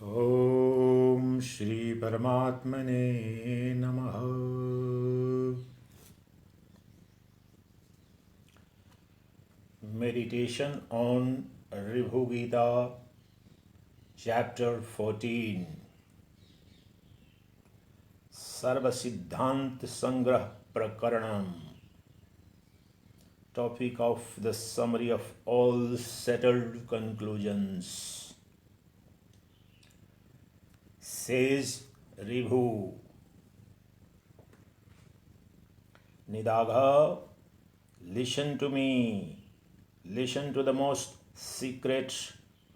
Om Shri Paramatmane Namaha. Meditation on Ribhu Gita, Chapter 14. Sarva Siddhant Sangrah Prakaranam. Topic of the summary of all settled conclusions. Says Ribhu, Nidagha, listen to me. Listen to the most secret,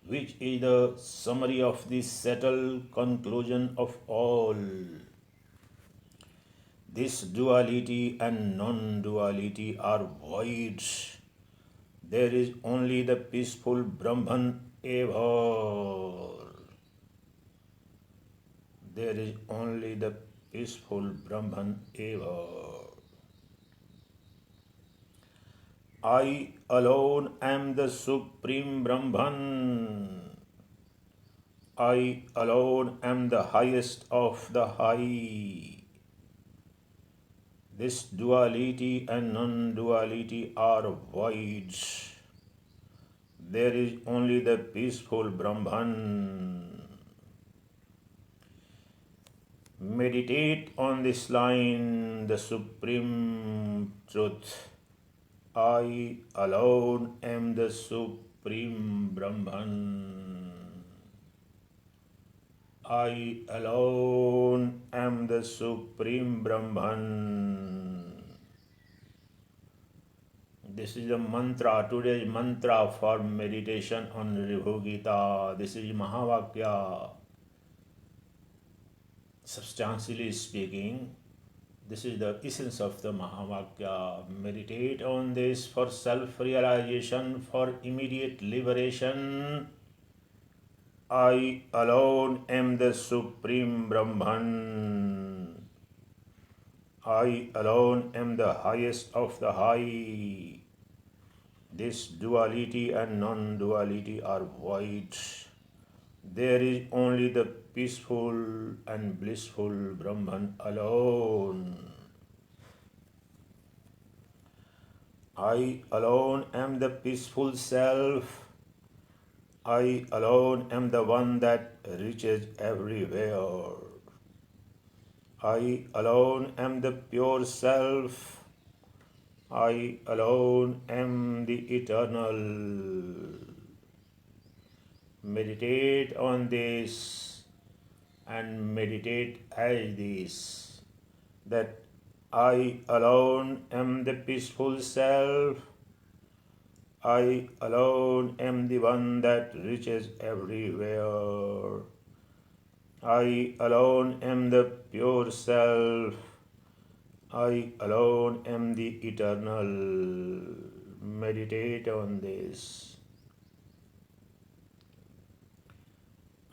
which is the summary of the settled conclusion of all. This duality and non duality are void. There is only the peaceful Brahman ever. There is only the peaceful Brahman ever. I alone am the Supreme Brahman. I alone am the highest of the high. This duality and non duality are void. There is only the peaceful Brahman. Meditate on this line, the supreme truth. I alone am the supreme Brahman. I alone am the supreme Brahman. This is a mantra, today's mantra for meditation on Ribhu Gita. This is Mahavakya. Substantially speaking, this is the essence of the Mahavakya. Meditate on this for self-realization, for immediate liberation. I alone am the Supreme Brahman. I alone am the highest of the high. This duality and non-duality are void. There is only the peaceful and blissful Brahman alone. I alone am the peaceful self. I alone am the one that reaches everywhere. I alone am the pure self. I alone am the eternal. Meditate on this and meditate as this, that I alone am the peaceful self. I alone am the one that reaches everywhere. I alone am the pure self. I alone am the eternal. Meditate on this.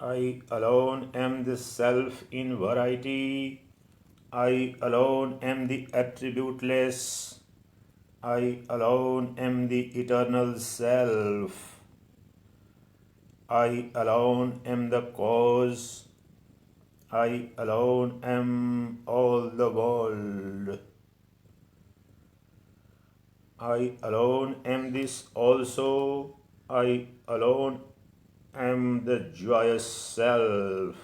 I alone am the self in variety. I alone am the attributeless. I alone am the eternal self. I alone am the cause. I alone am all the world. I alone am this also. I alone am the joyous self.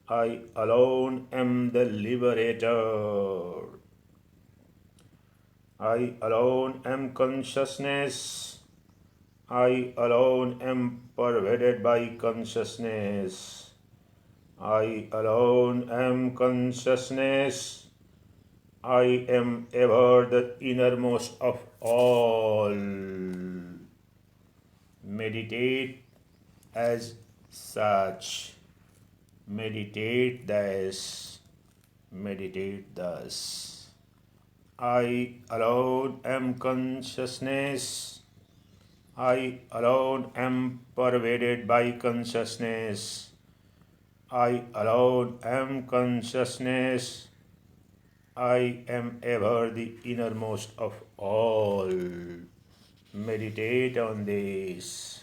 I alone am the liberator. I alone am consciousness. I alone am pervaded by consciousness. I alone am consciousness. I am ever the innermost of all. Meditate as such. Meditate thus. Meditate thus. I alone am consciousness. I alone am pervaded by consciousness. I alone am consciousness. I am ever the innermost of all. Meditate on this.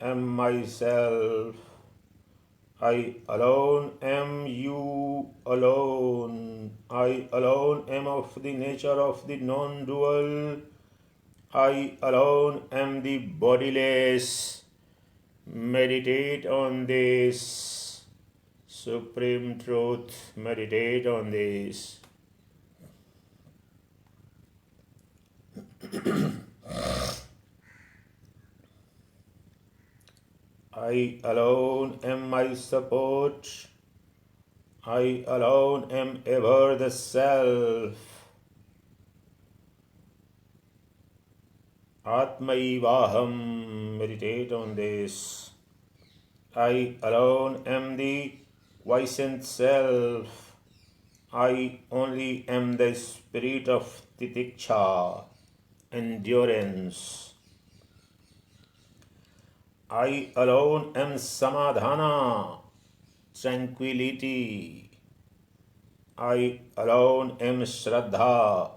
am myself. I alone am you alone. I alone am of the nature of the non dual. I alone am the bodiless. Meditate on this supreme truth. Meditate on this. I alone am my support. I alone am ever the self. Atmaivaham. Meditate on this. I alone am the quiescent self. I only am the spirit of titiksha, endurance. I alone am samadhana, tranquility. I alone am shraddha,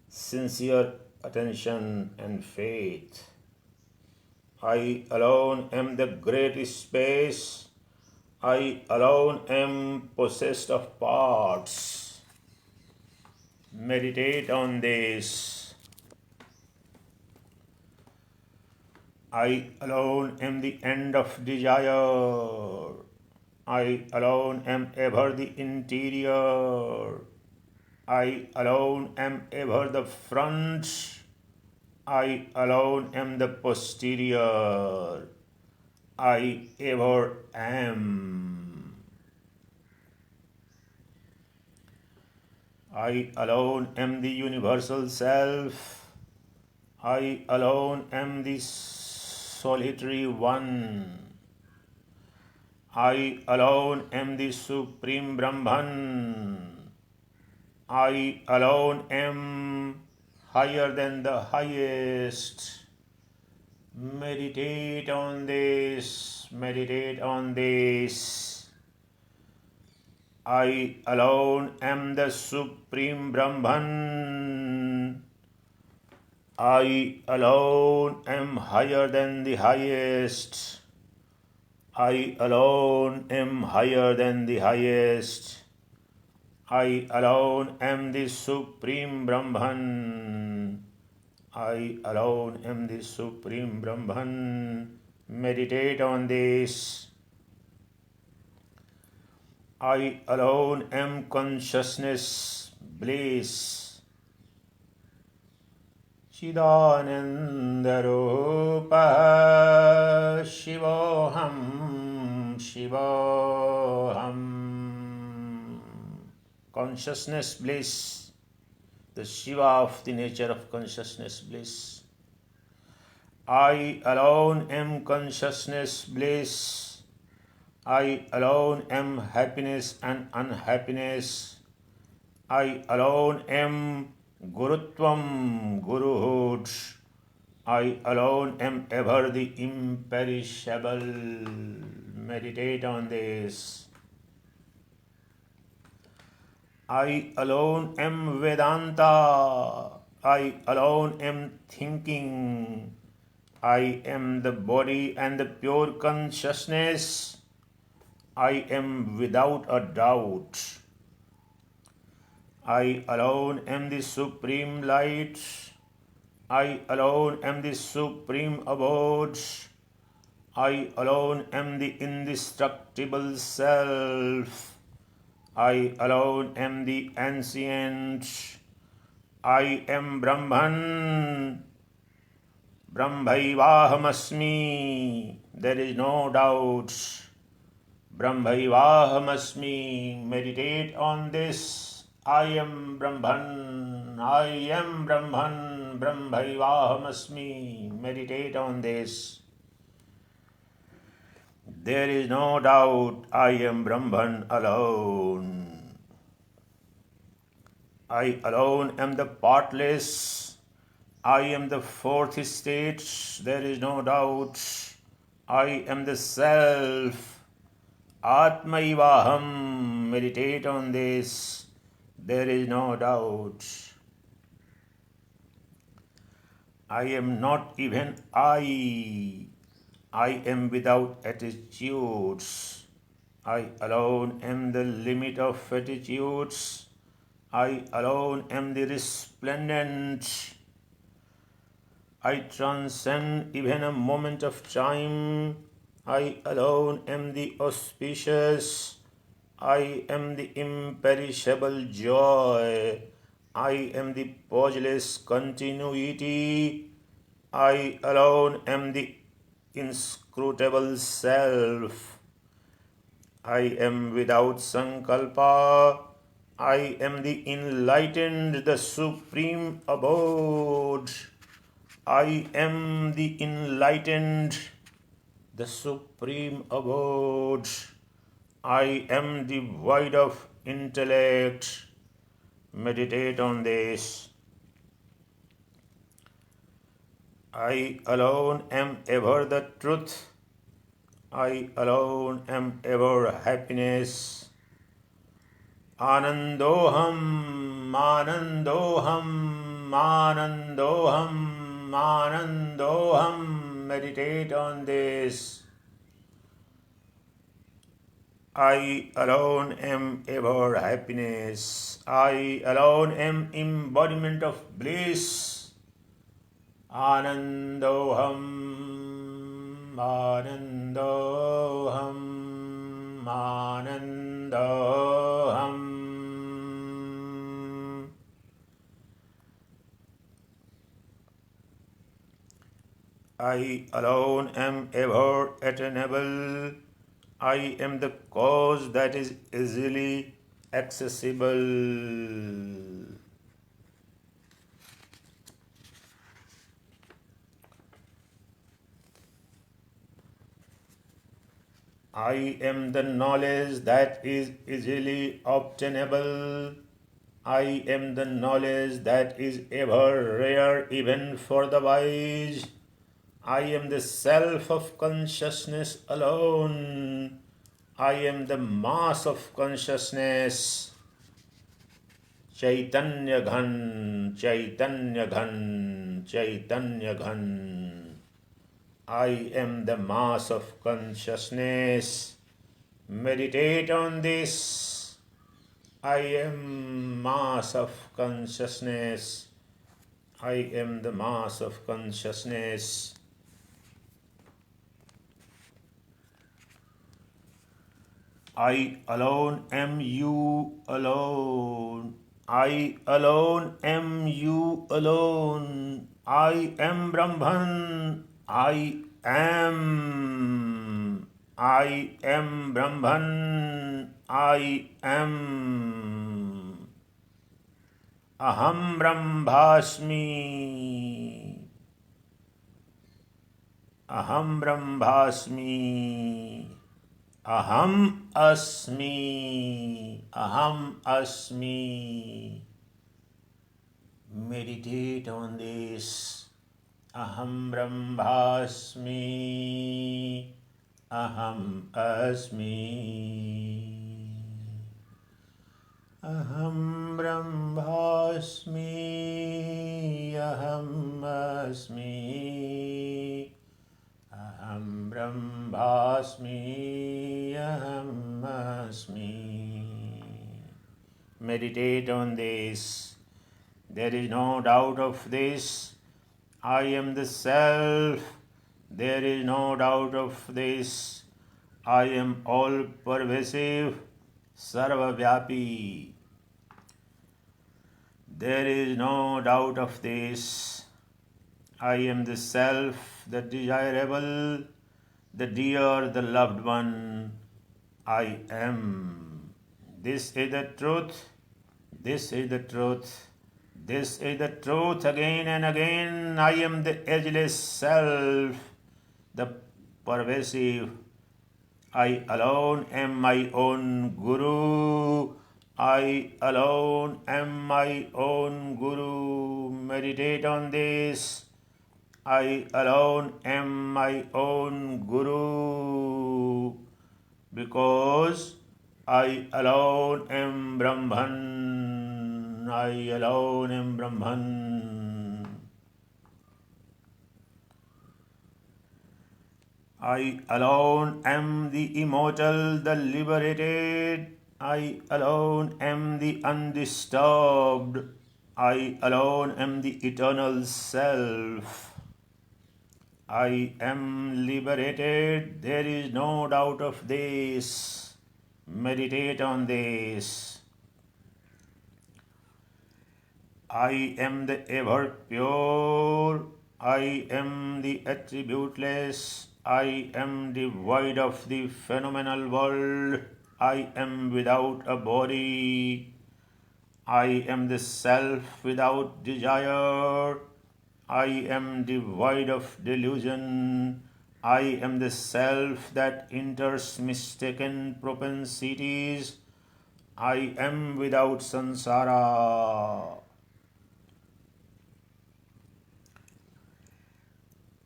sincere attention and faith. I alone am the great space. I alone am possessed of parts. Meditate on this. I alone am the end of desire. I alone am ever the interior. I alone am ever the front. I alone am the posterior. I ever am. I alone am the universal self. I alone am the solitary one. I alone am the supreme Brahman. I alone am higher than the highest. Meditate on this. Meditate on this. I alone am the supreme Brahman. I alone am higher than the highest. I alone am higher than the highest. I alone am the supreme Brahman. I alone am the supreme Brahman. Meditate on this. I alone am consciousness, bliss. Chidanandarupa Shivoham Shivoham. Consciousness bliss, the Shiva of the nature of consciousness bliss. I alone am consciousness bliss. I alone am happiness and unhappiness. I alone am Gurutvam, Guruhood. I alone am ever the imperishable. Meditate on this. I alone am Vedanta. I alone am thinking. I am the body and the pure consciousness. I am without a doubt. I alone am the supreme light. I alone am the supreme abode. I alone am the indestructible self. I alone am the ancient. I am Brahman. Brahmaivahamasmi. There is no doubt. Brahmaivahamasmi. Meditate on this. I am Brahman. I am Brahman. Brahmaivahamasmi. Meditate on this. There is no doubt I am Brahman alone. I alone am the partless. I am the fourth state. There is no doubt. I am the self. Atmaivaham. Meditate on this. There is no doubt. I am not even I. I am without attitudes. I alone am the limit of attitudes. I alone am the resplendent. I transcend even a moment of time. I alone am the auspicious. I am the imperishable joy. I am the pauseless continuity. I alone am the inscrutable self. I am without sankalpa. I am the enlightened, the supreme abode. I am the enlightened, the supreme abode. I am the void of intellect. Meditate on this. I alone am ever the truth. I alone am ever happiness. Anandoham, Anandoham, Anandoham, Anandoham. Meditate on this. I alone am ever happiness. I alone am embodiment of bliss. Anandoham, Anandoham, Anandoham. I alone am ever attainable. I am the cause that is easily accessible. I am the knowledge that is easily obtainable. I am the knowledge that is ever rare even for the wise. I am the self of consciousness alone. I am the mass of consciousness. Chaitanya Ghan, Chaitanya Ghan, Chaitanya Ghan. I am the mass of consciousness. Meditate on this. I am mass of consciousness. I am the mass of consciousness. I alone am you alone. I alone am you alone. I am Brahman. I am. I am Brahman. I am. Aham Brahmasmi. Aham Brahmasmi. Aham asmi. Aham asmi. Meditate on this. Aham Brahmasmi. Aham asmi. Aham Brahmasmi. Aham asmi. Aham Brahmasmi, Aham Asmi. Meditate on this. There is no doubt of this. I am the Self. There is no doubt of this. I am all pervasive, Sarvavyapi. There is no doubt of this. I am the Self, the desirable, the dear, the loved one. I am. This is the truth. This is the truth. This is the truth again and again. I am the ageless Self, the pervasive. I alone am my own Guru. I alone am my own Guru. Meditate on this. I alone am my own Guru, because I alone am Brahman. I alone am Brahman. I alone am the immortal, the liberated. I alone am the undisturbed. I alone am the eternal self. I am liberated, there is no doubt of this. Meditate on this. I am the ever pure. I am the attributeless. I am devoid of the phenomenal world. I am without a body. I am the self without desire. I am devoid of delusion. I am the self that enters mistaken propensities. I am without samsara.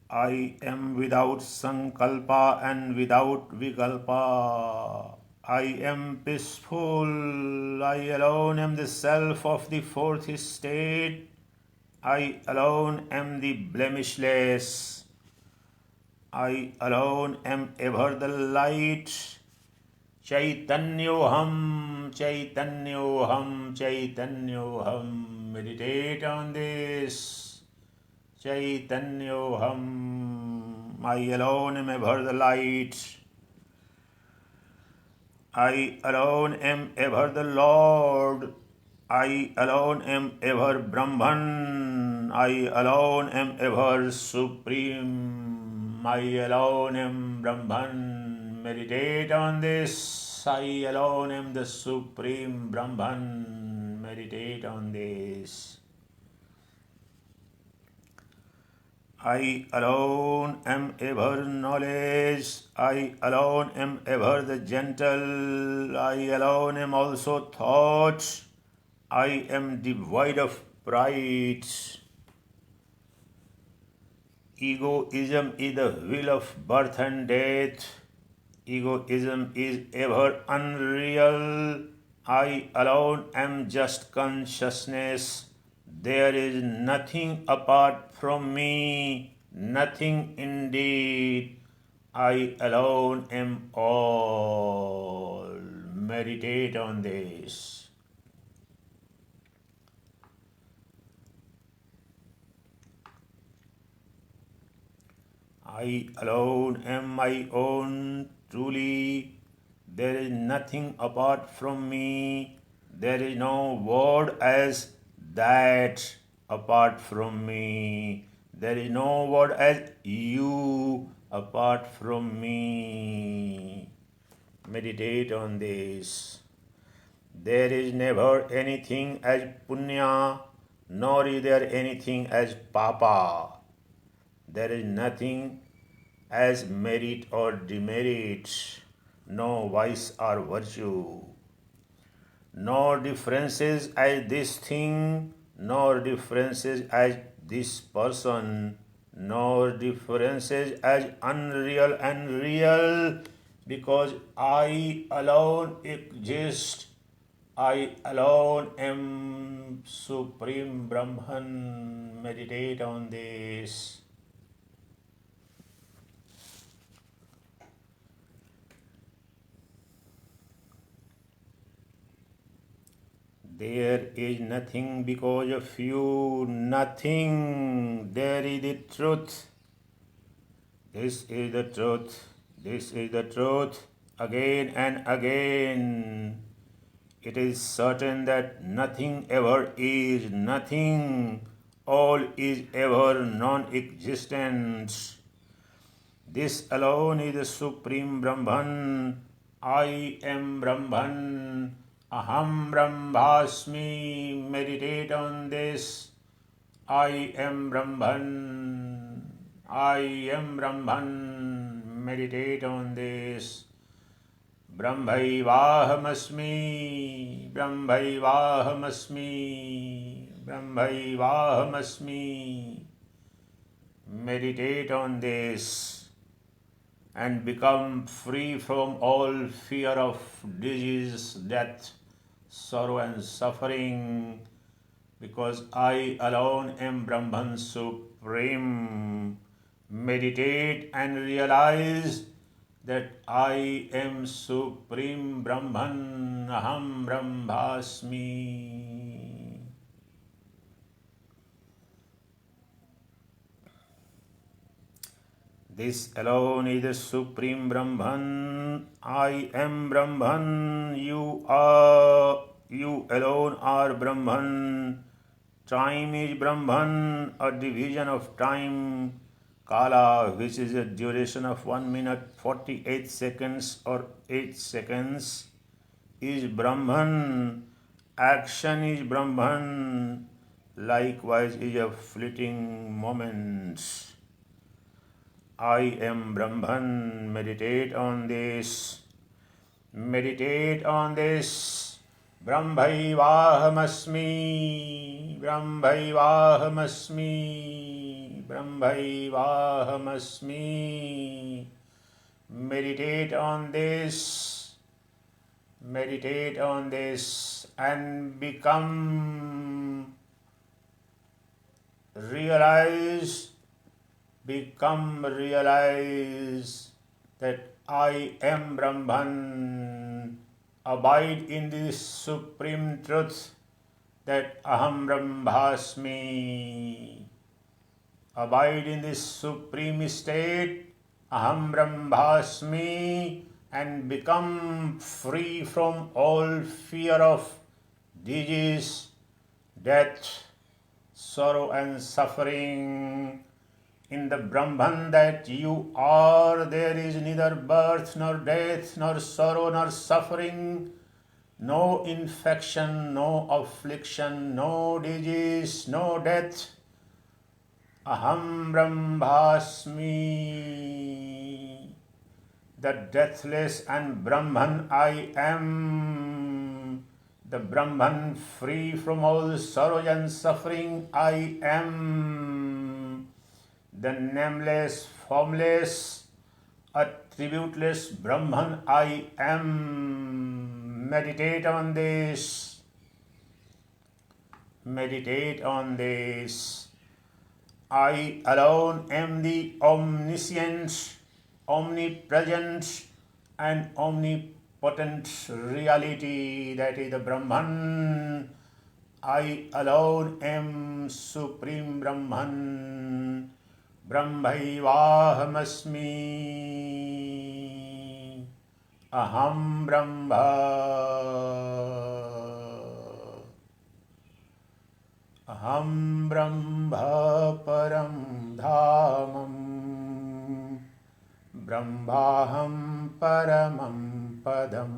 I am without sankalpa and without vikalpa. I am peaceful. I alone am the self of the fourth state. I alone am the blemishless. I alone am ever the light. Chaitanyoham, Chaitanyoham, Chaitanyoham. Meditate on this. Chaitanyoham. I alone am ever the light. I alone am ever the Lord. I alone am ever Brahman. I alone am ever supreme. I alone am Brahman. Meditate on this. I alone am the supreme Brahman. Meditate on this. I alone am ever knowledge. I alone am ever the gentle. I alone am also thought. I am devoid of pride. Egoism is the will of birth and death. Egoism is ever unreal. I alone am just consciousness. There is nothing apart from me, nothing indeed. I alone am all. Meditate on this. I alone am my own, truly. There is nothing apart from me. There is no word as that apart from me. There is no word as you apart from me. Meditate on this. There is never anything as punya, nor is there anything as papa. There is nothing as merit or demerit, no vice or virtue, nor differences as this thing, nor differences as this person, nor differences as unreal and real, because I alone exist. I alone am Supreme Brahman. Meditate on this. There is nothing because of you, nothing. There is the truth. This is the truth. This is the truth. Again and again. It is certain that nothing ever is, nothing. All is ever non existent. This alone is the Supreme Brahman. I am Brahman. Aham Brahmasmi. Meditate on this. I am Brahman. I am Brahman. Meditate on this. Brahmaivahamasmi. Brahmaivahamasmi. Brahmaivahamasmi. Meditate on this and become free from all fear of disease, death, sorrow and suffering, because I alone am Brahman Supreme. Meditate and realize that I am Supreme Brahman, Aham Brahmasmi. This alone is the Supreme Brahman. I am Brahman. You alone are Brahman. Time is Brahman, a division of time. Kala, which is a duration of 1 minute 48 seconds or 8 seconds, is Brahman. Action is Brahman. Likewise is a fleeting moment. I am Brahman. Meditate on this. Meditate on this. Brahmaivahamasmi. Brahmaivahamasmi. Brahmaivahamasmi. Meditate on this. Meditate on this and become realize that I am Brahman. Abide in this supreme truth that Aham Brahmasmi. Abide in this supreme state, Aham Brahmasmi, and become free from all fear of disease, death, sorrow and suffering. In the Brahman that you are, there is neither birth nor death, nor sorrow nor suffering, no infection, no affliction, no disease, no death. Aham Brahmasmi, the deathless and Brahman I am, the Brahman free from all sorrow and suffering I am, the nameless, formless, attributeless Brahman I am. Meditate on this. Meditate on this. I alone am the omniscient, omnipresent, and omnipotent reality, that is the Brahman. I alone am Supreme Brahman. Brahmaivahamasmi. Aham Brahma. Aham Brahma Param Dhamam. Brahmaham Paramam Padam.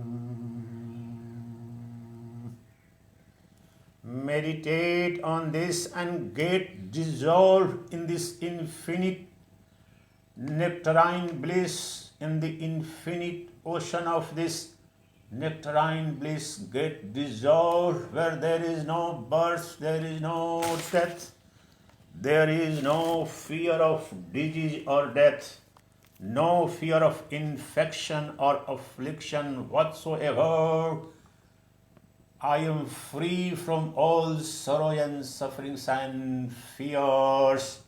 Meditate on this and get dissolved in this infinite nectarine bliss, in the infinite ocean of this nectarine bliss. Get dissolved where there is no birth, there is no death, there is no fear of disease or death, no fear of infection or affliction whatsoever. I am free from all sorrow and sufferings and fears.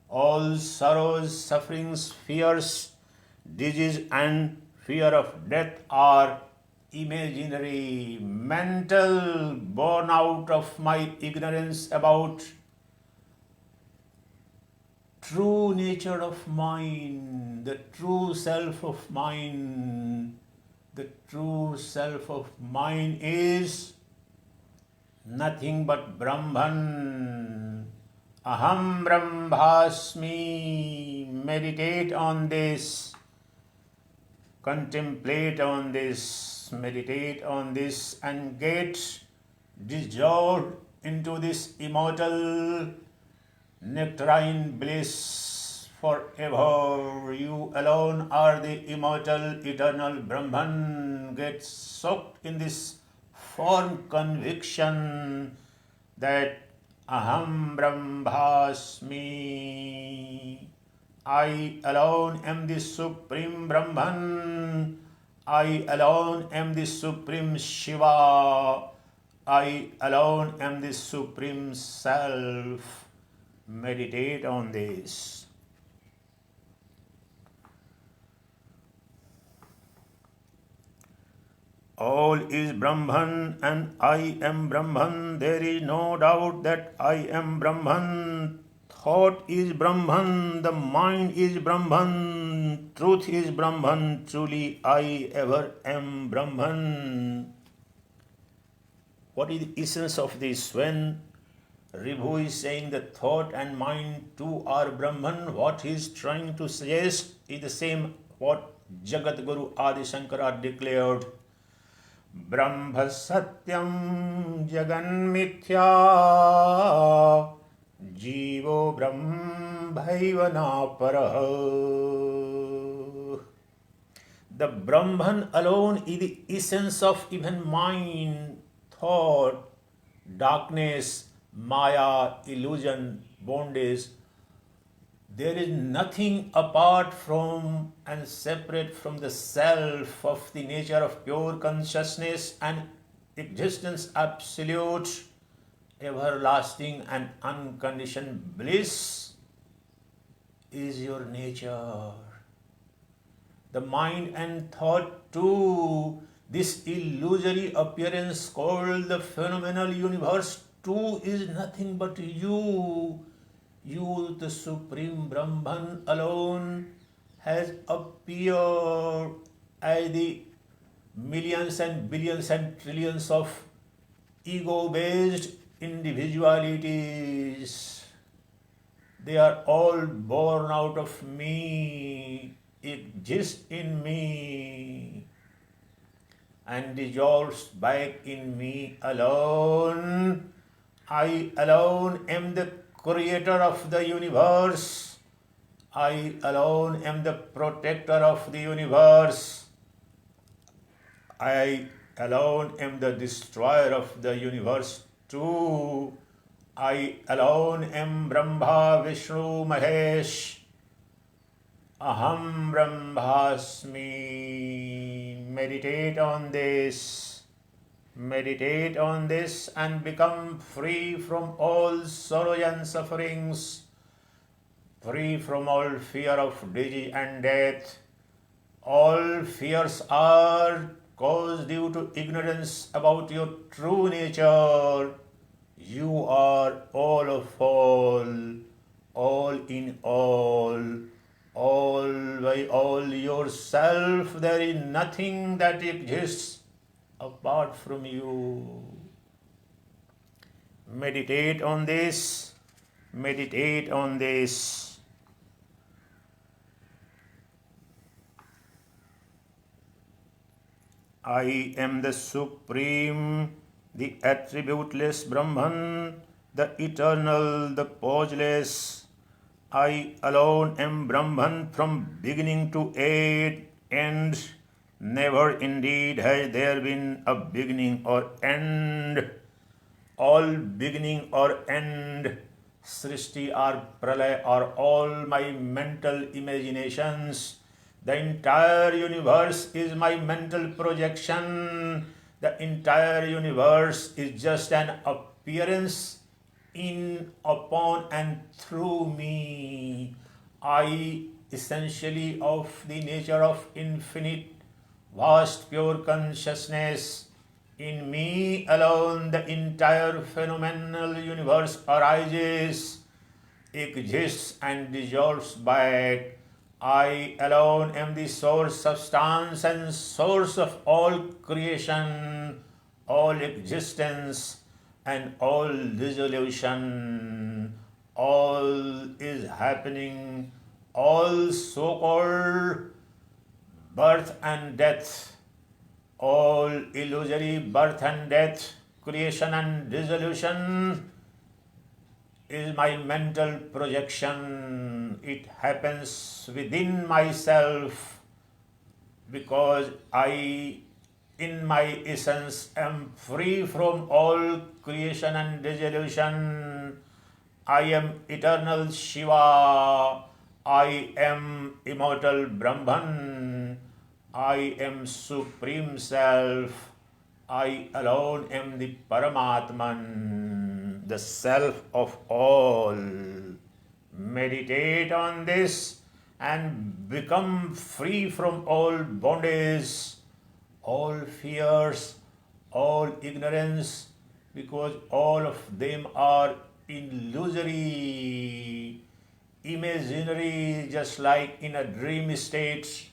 All sorrows, sufferings, fears, disease and fear of death are imaginary, mental, born out of my ignorance about true nature of mine, the true self of mine. The true self of mine is nothing but Brahman. Aham Brahmasmi. Meditate on this. Contemplate on this. Meditate on this and get dissolved into this immortal nectarine bliss forever. You alone are the immortal, eternal Brahman. Get soaked in this firm conviction that Aham Brahmasmi. I alone am the Supreme Brahman. I alone am the Supreme Shiva. I alone am the Supreme Self. Meditate on this. All is Brahman and I am Brahman. There is no doubt that I am Brahman. Thought is Brahman, the mind is Brahman, truth is Brahman, truly I ever am Brahman. What is the essence of this? When Ribhu is saying that thought and mind too are Brahman, what he is trying to suggest is the same what Jagat Guru Adi Shankara declared. Brahma Satyam Jagan Mithya Jivo Brahmaiva Parah. The Brahman alone is the essence of even mind, thought, darkness, Maya, illusion, bondage. There is nothing apart from and separate from the self of the nature of pure consciousness and existence absolute, everlasting and unconditioned bliss is your nature. The mind and thought too, this illusory appearance called the phenomenal universe too is nothing but you. You, the Supreme Brahman alone, has appeared as the millions and billions and trillions of ego-based individualities. They are all born out of me, exist in me, and dissolves back in me alone. I alone am the creator of the universe. I alone am the protector of the universe. I alone am the destroyer of the universe too. I alone am Brahma, Vishnu, Mahesh. Aham Brahmasmi. Meditate on this. Meditate on this and become free from all sorrow and sufferings, free from all fear of disease and death. All fears are caused due to ignorance about your true nature. You are all of all in all by all yourself. There is nothing that exists apart from you. Meditate on this. Meditate on this. I am the Supreme, the attributeless Brahman, the eternal, the pauseless. I alone am Brahman from beginning to end. Never indeed has there been a beginning or end. All beginning or end, Srishti or Pralay are all my mental imaginations. The entire universe is my mental projection. The entire universe is just an appearance in, upon, and through me. I, essentially of the nature of infinite, vast, pure consciousness. In me alone the entire phenomenal universe arises, exists, and dissolves back. I alone am the source, substance, and source of all creation, all existence, and all dissolution. All is happening, all so-called birth and death, all illusory birth and death, creation and dissolution is my mental projection. It happens within myself because I, in my essence, am free from all creation and dissolution. I am eternal Shiva. I am immortal Brahman. I am Supreme Self. I alone am the Paramatman, the Self of all. Meditate on this and become free from all bondage, all fears, all ignorance, because all of them are illusory, imaginary, just like in a dream state.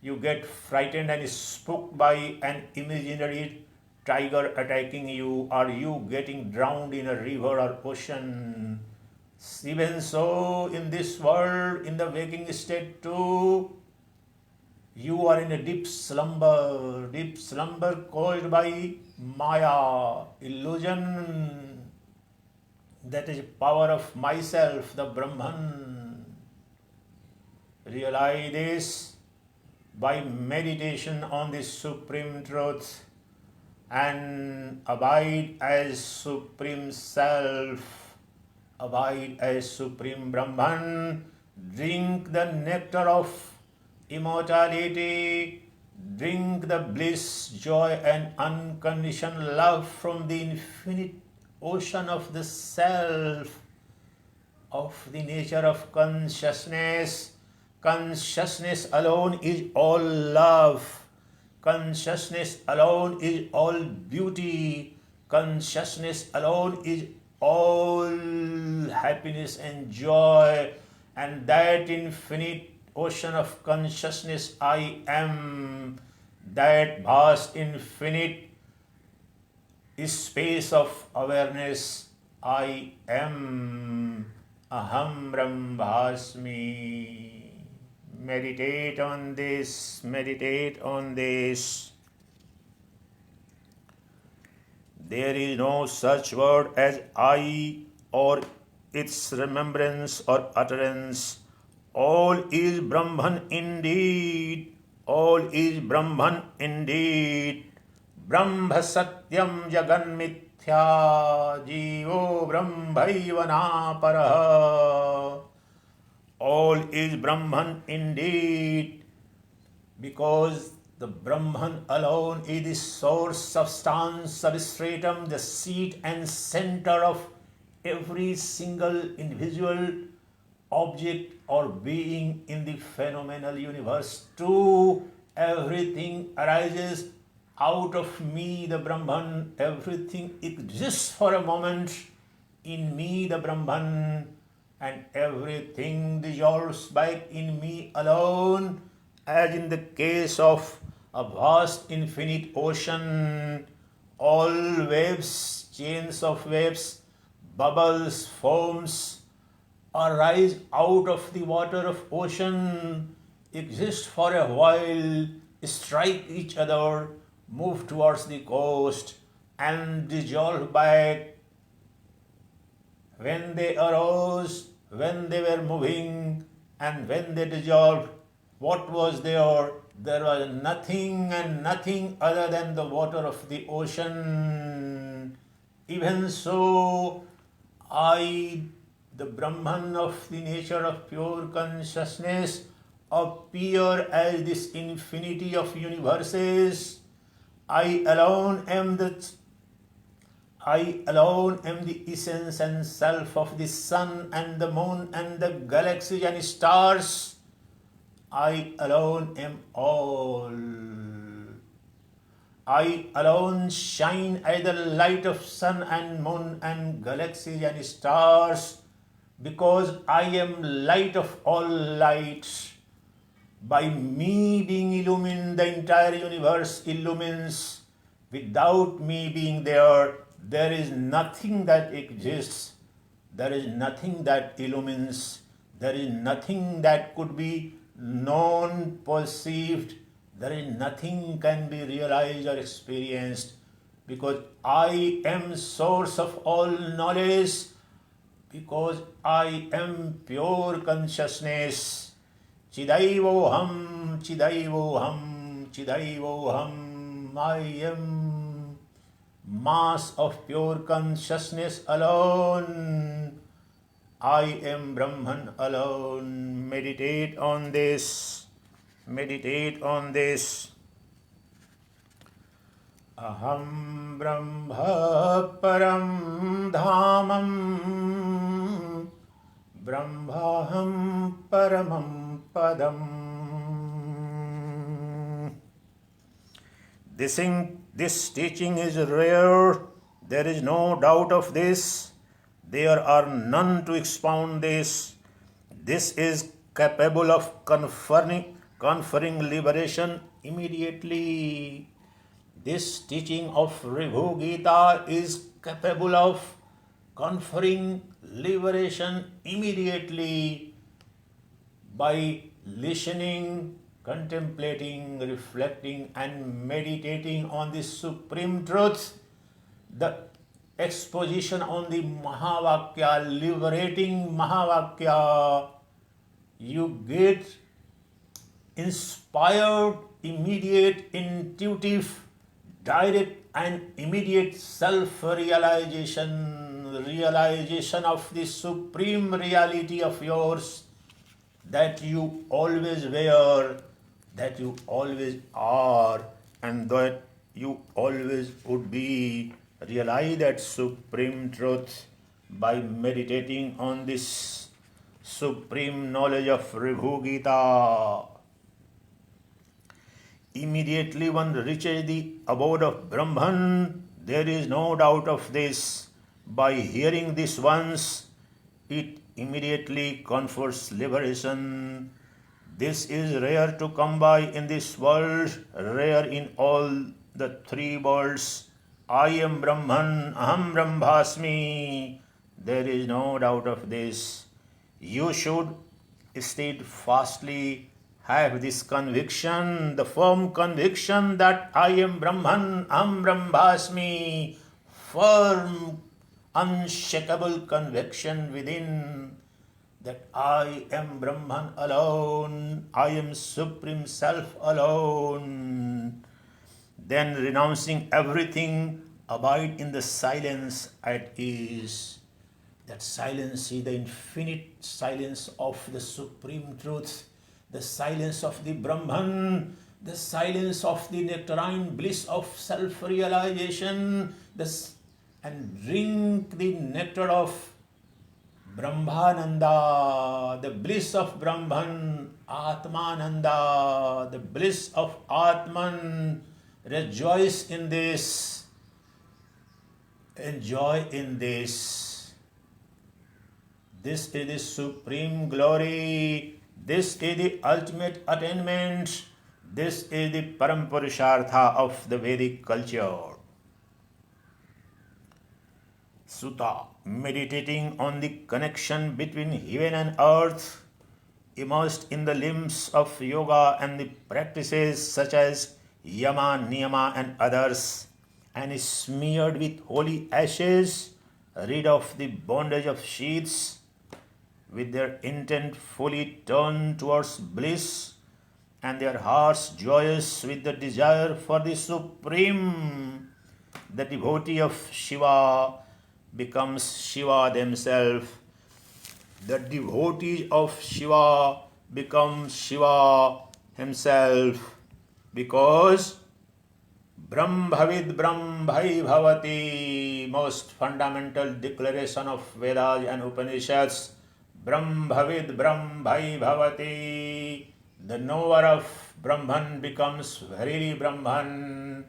You get frightened and spooked by an imaginary tiger attacking you, or you getting drowned in a river or ocean. Even so, in this world, in the waking state too, you are in a deep slumber caused by Maya, illusion. That is power of myself, the Brahman. Realize this by meditation on this supreme truth and abide as supreme self, abide as supreme Brahman, drink the nectar of immortality, drink the bliss, joy and unconditioned love from the infinite ocean of the self, of the nature of consciousness. Consciousness alone is all love. Consciousness alone is all beauty. Consciousness alone is all happiness and joy. And that infinite ocean of consciousness I am, that vast infinite space of awareness I am, Aham Brahmasmi. Meditate on this, meditate on this. There is no such word as I or its remembrance or utterance. All is Brahman indeed. All is Brahman indeed. Brahma Satyam Jagan Mithya Jivo Brahmaiva Naparaha. All is Brahman indeed, because the Brahman alone is the source, substance, substratum, the seat and center of every single individual object or being in the phenomenal universe too. Everything arises out of me, the Brahman. Everything exists for a moment in me, the Brahman, and everything dissolves back in me alone, as in the case of a vast infinite ocean. All waves, chains of waves, bubbles, foams arise out of the water of ocean, exist for a while, strike each other, move towards the coast, and dissolve back. When they arose, when they were moving, and when they dissolved, what was there? There was nothing and nothing other than the water of the ocean. Even so, I, the Brahman of the nature of pure consciousness, appear as this infinity of universes. I alone am the essence and self of the sun and the moon and the galaxies and stars. I alone am all. I alone shine as the light of sun and moon and galaxies and stars, because I am light of all lights. By me being illumined, the entire universe illumines. Without me being there, there is nothing that exists. There is nothing that illumines. There is nothing that could be known, perceived. There is nothing can be realized or experienced, because I am source of all knowledge, because I am pure consciousness. Chidaivoham, Chidaivoham, Chidaivoham. I am mass of pure consciousness alone. I am Brahman alone. Meditate on this. Meditate on this. Aham Brahma Param Dhamam Brahmaham Paramam Padam. This teaching is rare. There is no doubt of this. There are none to expound this. This is capable of conferring liberation immediately. This teaching of Ribhu Gita is capable of conferring liberation immediately by listening, contemplating, reflecting, and meditating on the Supreme Truth. The exposition on the Mahavakya, liberating Mahavakya, you get inspired, immediate, intuitive, direct, and immediate self-realization, realization of the supreme reality of yours that you always were, that you always are, and that you always would be. Realize that supreme truth by meditating on this supreme knowledge of Ribhu Gita. Immediately one reaches the abode of Brahman. There is no doubt of this. By hearing this once, it immediately confers liberation. This is rare to come by in this world, rare in all the three worlds. I am Brahman, Aham Brahmasmi. There is no doubt of this. You should steadfastly have this conviction, the firm conviction that I am Brahman, Aham Brahmasmi, firm, unshakable conviction within that I am Brahman alone, I am Supreme Self alone. Then renouncing everything, abide in the silence at ease. That silence is the infinite silence of the Supreme Truth, the silence of the Brahman, the silence of the nectarine bliss of self-realization, and drink the nectar of Brahmananda, the bliss of Brahman, Atmananda, the bliss of Atman. Rejoice in this, enjoy in this. This is the supreme glory, this is the ultimate attainment, this is the Parampurushartha of the Vedic culture. Sutta, meditating on the connection between heaven and earth, immersed in the limbs of yoga and the practices such as Yama, Niyama, and others, and smeared with holy ashes, rid of the bondage of sheaths, with their intent fully turned towards bliss, and their hearts joyous with the desire for the Supreme. The devotee of Shiva becomes Shiva themselves. The devotee of Shiva becomes Shiva himself, because Brahmavid Brahmai Bhavati, most fundamental declaration of Vedas and Upanishads, Brahmavid Brahmai Bhavati, the knower of Brahman becomes verily Brahman.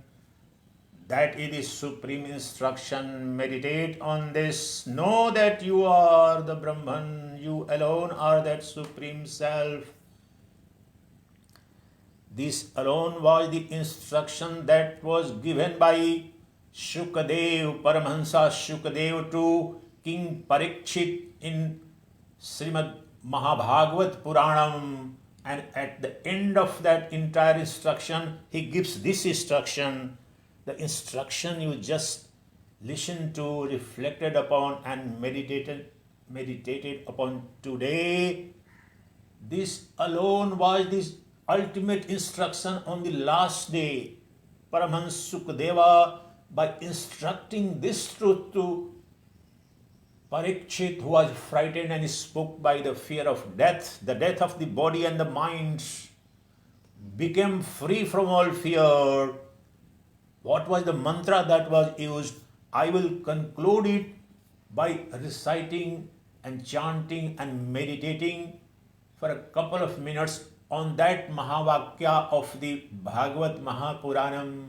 That is the supreme instruction. Meditate on this. Know that you are the Brahman. You alone are that supreme self. This alone was the instruction that was given by Shukadev, Paramahansa Shukadev to King Parikshit in Srimad Mahabhagavat Puranam. And at the end of that entire instruction, he gives this instruction. The instruction you just listened to, reflected upon, and meditated upon today. This alone was this ultimate instruction on the last day. Paramahansa Sukadeva, by instructing this truth to Parikshit, who was frightened and spoke by the fear of death, the death of the body and the mind, became free from all fear. What was the mantra that was used? I will conclude it by reciting and chanting and meditating for a couple of minutes on that Mahavakya of the Bhagavad Mahapuranam.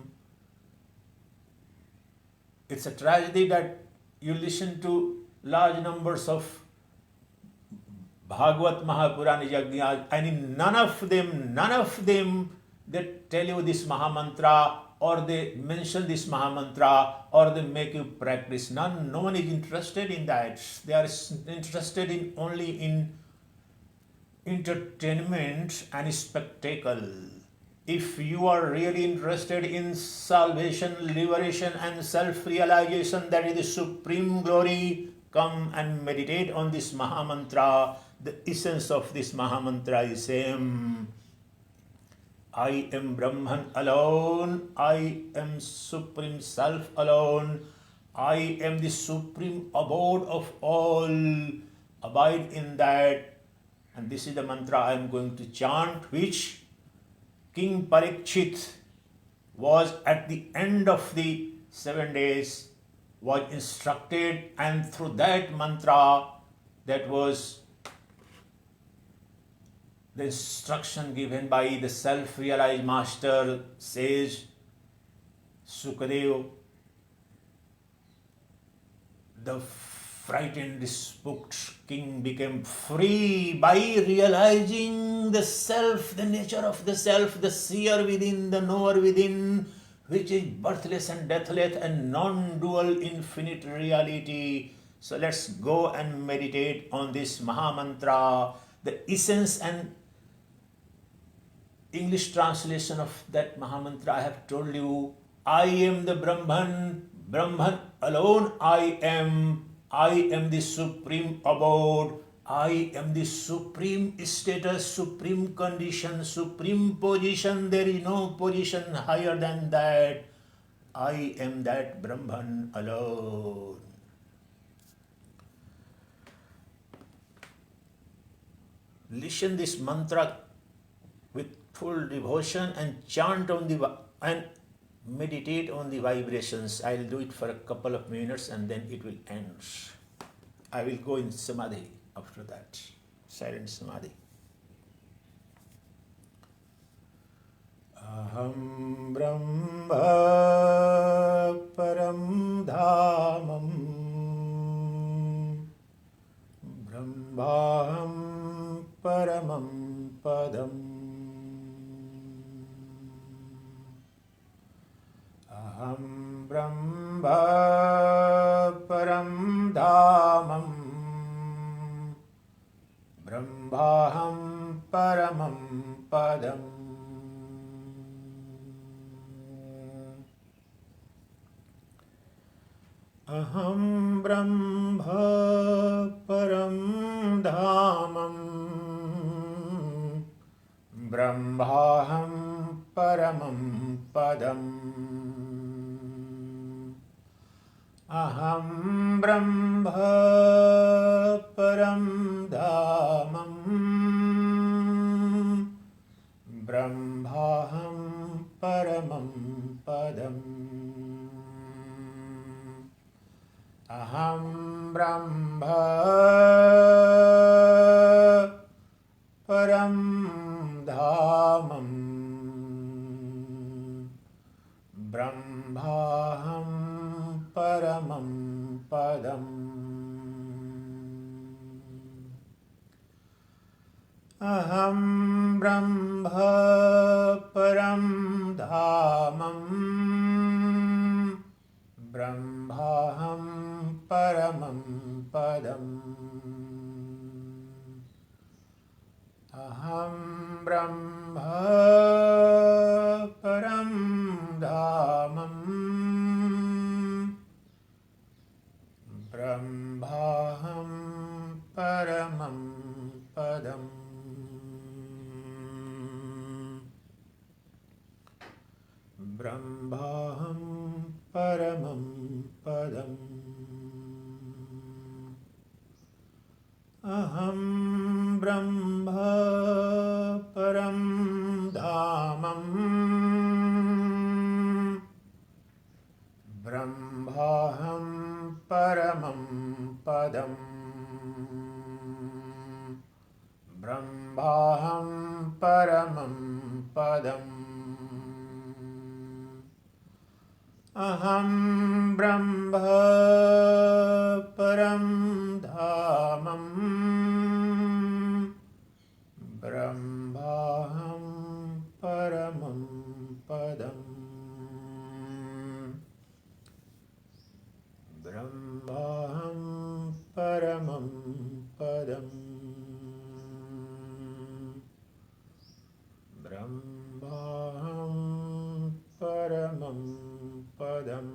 It's a tragedy that you listen to large numbers of Bhagavad Mahapurana Yajna, and none of them, they tell you this Mahamantra, or they mention this Mahamantra, or they make you practice. No one is interested in that. They are interested in only in entertainment and spectacle. If you are really interested in salvation, liberation, and self-realization, that is the supreme glory, come and meditate on this Mahamantra. The essence of this Mahamantra is same. I am Brahman alone. I am Supreme Self alone. I am the supreme abode of all. Abide in that. And this is the mantra I am going to chant, which King Parikshit was at the end of the 7 days was instructed, and through that mantra, that was the instruction given by the self-realized master, says Sukadeva, the frightened, spooked king became free by realizing the self, the nature of the self, the seer within, the knower within, which is birthless and deathless and non-dual infinite reality. So let's go and meditate on this Mahamantra. The essence and English translation of that Mahamantra I have told you. I am the Brahman, Brahman alone I am the supreme abode, I am the supreme status, supreme condition, supreme position. There is no position higher than that. I am that Brahman alone. Listen this mantra with full devotion and chant on and meditate on the vibrations. I'll do it for a couple of minutes and then it will end. I will go in samadhi after that, silent samadhi. Aham Brahma Param Dhamam Brahmaham Paramam Padam Aham Brahma Param Dhamam Brahmaham Paramam Padam Aham Brahma Param Dhamam Brahmaham Paramam Padam Aham Brahma Param Dhamam Brahmaham Paramam Padam Aham Brahma Param Dhamam Brahmaham Paramam Padam Aham Brahma Param Dhamam Brahmaham Paramam Padam Aham Brahma Param Dhamam Brahmaham Paramam Padam Brahmaham Paramam Padam Aham Brahma Param Dhamam Brahmaham Paramam Padam Brahmaham Paramam Padam अहं ब्रह्म परं धामम् ब्रह्माहं परमं पदम् ब्रह्माहं परमं पदम् ब्रह्माहं परमं पदम्